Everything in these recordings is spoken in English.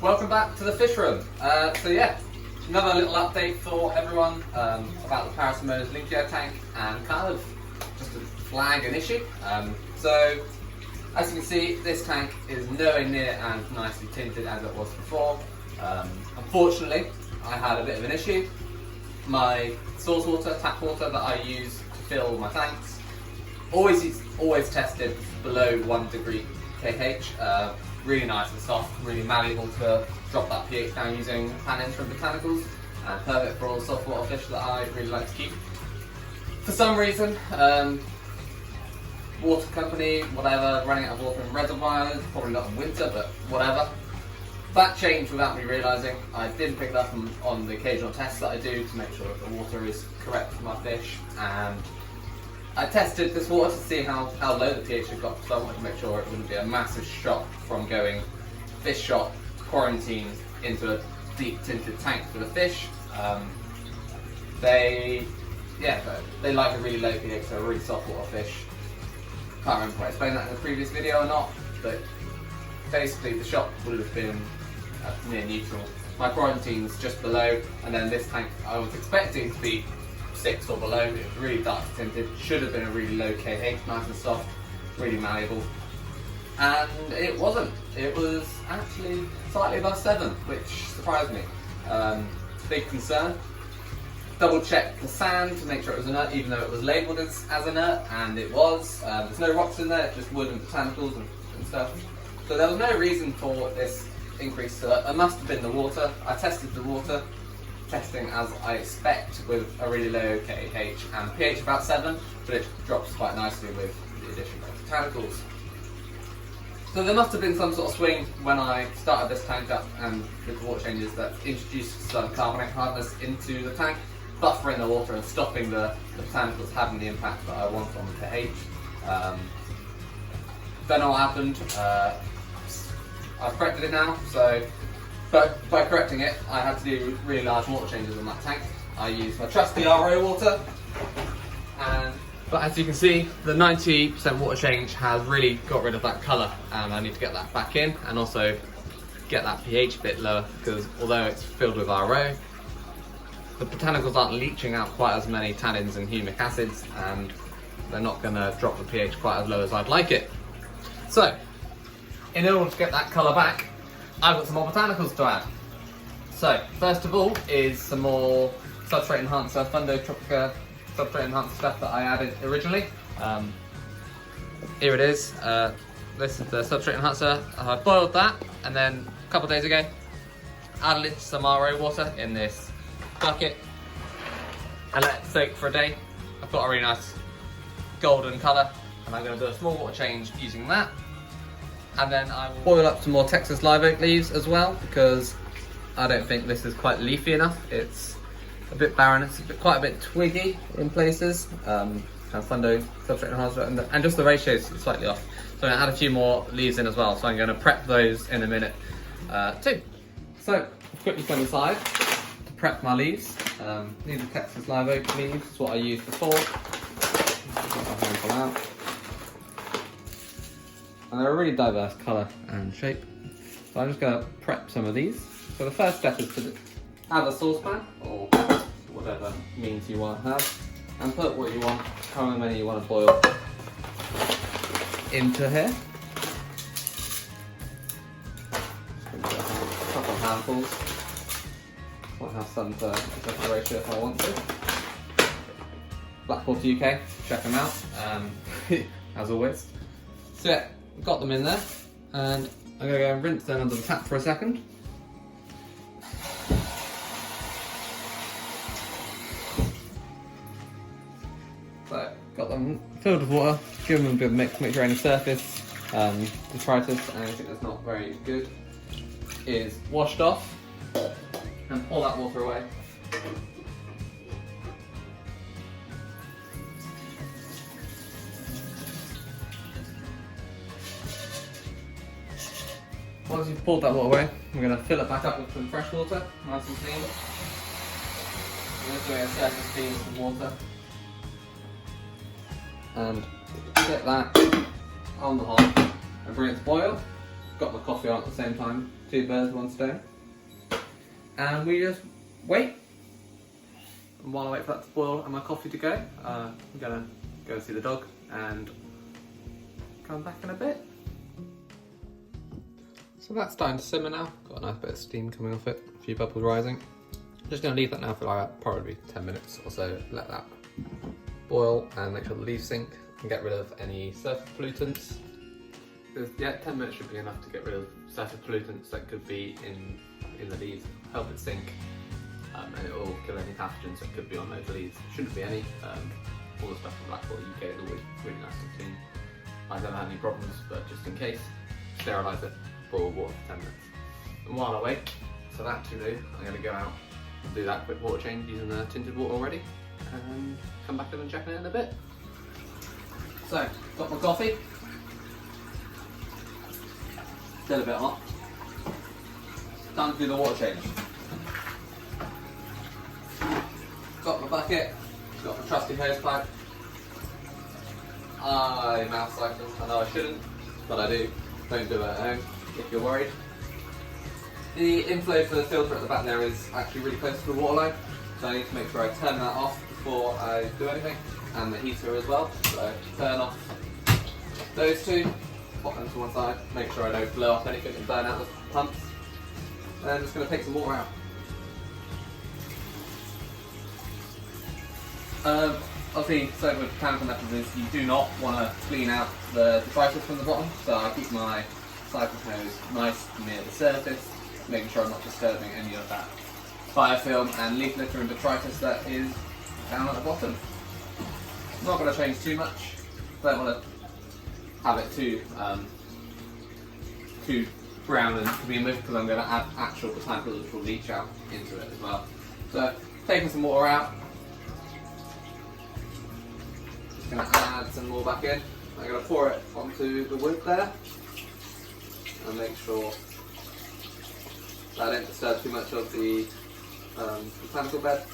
Welcome back to the fish room. So yeah, another little update for everyone about the Parosphromenus linkei tank and kind of just to flag an issue. So as you can see, this tank is nowhere near as nicely tinted as it was before. Unfortunately, I had a bit of an issue. My source water, tap water that I use to fill my tanks, always tested below 1 degree kH. Really nice and soft, really malleable to drop that pH down using tannins from botanicals, and perfect for all the soft water fish that I really like to keep. For some reason, water company, whatever, running out of water in reservoirs, probably not in winter, but whatever. That changed without me realising. I didn't pick it up on the occasional tests that I do to make sure that the water is correct for my fish, and I tested this water to see how low the pH had got, so I wanted to make sure it wouldn't be a massive shock from going fish shop, quarantine, into a deep tinted tank for the fish. They like a really low pH, so a really soft water fish. Can't remember if I explained that in the previous video or not, but basically the shock would have been near neutral. My quarantine's just below, and then this tank I was expecting to be 6 or below. It was really dark tinted, should have been a really low kH, nice and soft, really malleable. And it wasn't. It was actually slightly above 7, which surprised me. Big concern. Double checked the sand to make sure it was inert, even though it was labelled as inert, and it was. There's no rocks in there, just wood and botanicals and stuff. So there was no reason for this increase. So it must have been the water. I tested the water, testing as I expect with a really low kH and pH about 7, but it drops quite nicely with the addition of botanicals. So there must have been some sort of swing when I started this tank up and with the water changes that introduced some carbonate hardness into the tank, buffering the water and stopping the botanicals having the impact that I want on the pH. Don't know what happened. I've corrected it now, so but by correcting it, I had to do really large water changes on that tank. I used my trusty RO water, but as you can see, the 90% water change has really got rid of that colour, and I need to get that back in and also get that pH a bit lower, because although it's filled with RO, the botanicals aren't leaching out quite as many tannins and humic acids, and they're not going to drop the pH quite as low as I'd like it. So, in order to get that colour back, I've got some more botanicals to add. So, first of all is some more substrate enhancer, Fundo Tropica substrate enhancer stuff that I added originally. Here it is. This is the substrate enhancer. I boiled that, and then a couple of days ago, added it to some RO water in this bucket and let it soak for a day. I've got a really nice golden colour, and I'm going to do a small water change using that. And then I will boil up some more Texas live oak leaves as well, because I don't think this is quite leafy enough. It's a bit barren, it's quite a bit twiggy in places. Kind of Fundo substrate enhancer, and just the ratio is slightly off. So I'm going to add a few more leaves in as well, so I'm going to prep those in a minute too. So I've quickly gone inside to prep my leaves. These are Texas live oak leaves, it's what I used before. I'll handful out. And they're a really diverse colour and shape. So I'm just going to prep some of these. So the first step is to have a saucepan, or whatever means you want to have, and put what you want, however many you want to boil, into here. A couple of handfuls. Might have some for adjust the ratio if I want to. BlackwaterUK, check them out, as always. So yeah, got them in there, and I'm going to go and rinse them under the tap for a second. So, got them filled with water, give them a good mix, make sure any surface detritus, anything that's not very good, is washed off, and pour that water away. Once you've poured that water away, we're going to fill it back up with some fresh water, nice and clean. I'm just doing a surface clean with some water. And get that on the hob and bring it to boil. Got my coffee on at the same time 2 birds, 1 stone. And we just wait. And while I wait for that to boil and my coffee to go, I'm gonna go see the dog and come back in a bit. So that's starting to simmer now. Got a nice bit of steam coming off it, a few bubbles rising. Just gonna leave that now for like probably 10 minutes or so. Let that boil and make sure the leaves sink and get rid of any surface pollutants. Yeah, 10 minutes should be enough to get rid of surface pollutants that could be in the leaves, help it sink, and it will kill any pathogens that could be on those leaves. Shouldn't be any. All the stuff from BlackwaterUK is always really nice and clean. I've never had any problems, but just in case, sterilise it, boil water for 10 minutes. And while I wait for that to do, I'm going to go out and do that quick water change using the tinted water already, and come back in and check it in a bit. So, got my coffee. Still a bit hot. Time to do the water change. Got my bucket, got my trusty hose pipe. I mouth cycle. I know I shouldn't, but I do. Don't do it at home if you're worried. The inflow for the filter at the back there is actually really close to the water line, so I need to make sure I turn that off before I do anything, and the heater as well. So turn off those two, pop them to one side, make sure I don't blow up anything and burn out the pumps. And I'm just going to take some water out. Obviously, so with mechanical methods is you do not want to clean out the detritus from the bottom, so I keep my siphon hose nice near the surface, making sure I'm not disturbing any of that biofilm and leaf litter and detritus that is down at the bottom. I'm not going to change too much, don't want to have it too brown and to begin with, because I'm going to add actual botanicals which will leach out into it as well. So, taking some water out, just going to add some more back in. I'm going to pour it onto the wood there and make sure that I don't disturb too much of the botanical bed.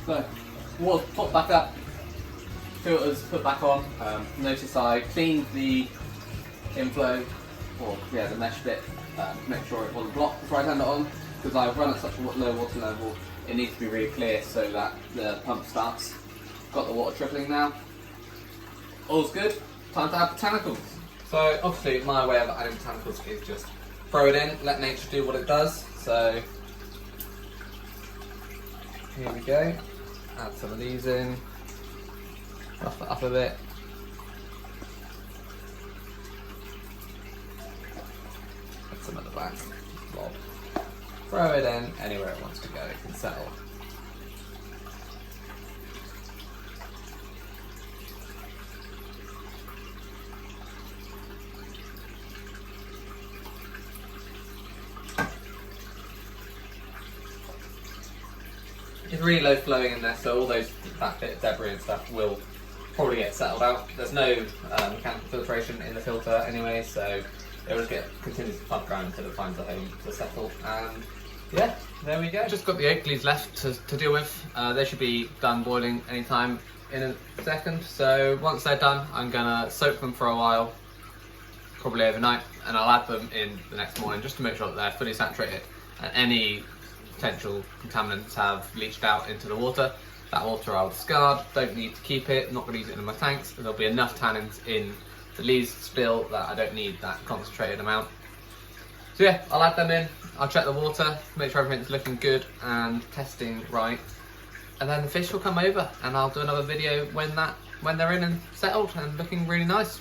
So, water's popped back up, filters put back on. Notice I cleaned the inflow, or yeah, the mesh bit, to make sure it wasn't blocked before I turned it on, because I've run at such a low water level, it needs to be really clear so that the pump starts. Got the water trickling now. All's good, time to add botanicals. So obviously my way of adding botanicals is just throw it in, let nature do what it does. So here we go. Add some of these in, rough it up a bit. Add some at the back, lob. Throw it in anywhere it wants to go, it can settle. It's really low flowing in there, so all that bit of debris and stuff will probably get settled out. There's no mechanical filtration in the filter anyway, so it will just continue to pump around until it finds a home to settle. And yeah, there we go. Just got the oak leaves left to deal with. They should be done boiling anytime in a second. So once they're done, I'm gonna soak them for a while probably overnight, and I'll add them in the next morning just to make sure that they're fully saturated and any potential contaminants have leached out into the water. That water I'll discard, don't need to keep it, not going to use it in my tanks. There'll be enough tannins in the lees spill that I don't need that concentrated amount. So yeah, I'll add them in, I'll check the water, make sure everything's looking good and testing right, and then the fish will come over and I'll do another video when they're in and settled and looking really nice.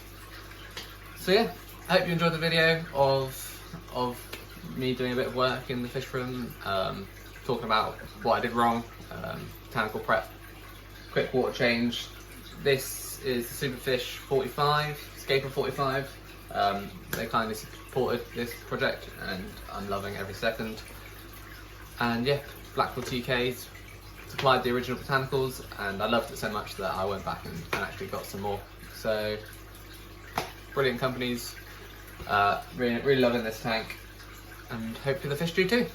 So yeah, I hope you enjoyed the video of me doing a bit of work in the fish room, talking about what I did wrong, botanical prep, quick water change. This is the Superfish 45, Scaper 45. They kindly supported this project and I'm loving every second. And yeah, BlackwaterUK supplied the original botanicals and I loved it so much that I went back and actually got some more. So brilliant companies, really loving this tank, and hopefully the fish do too.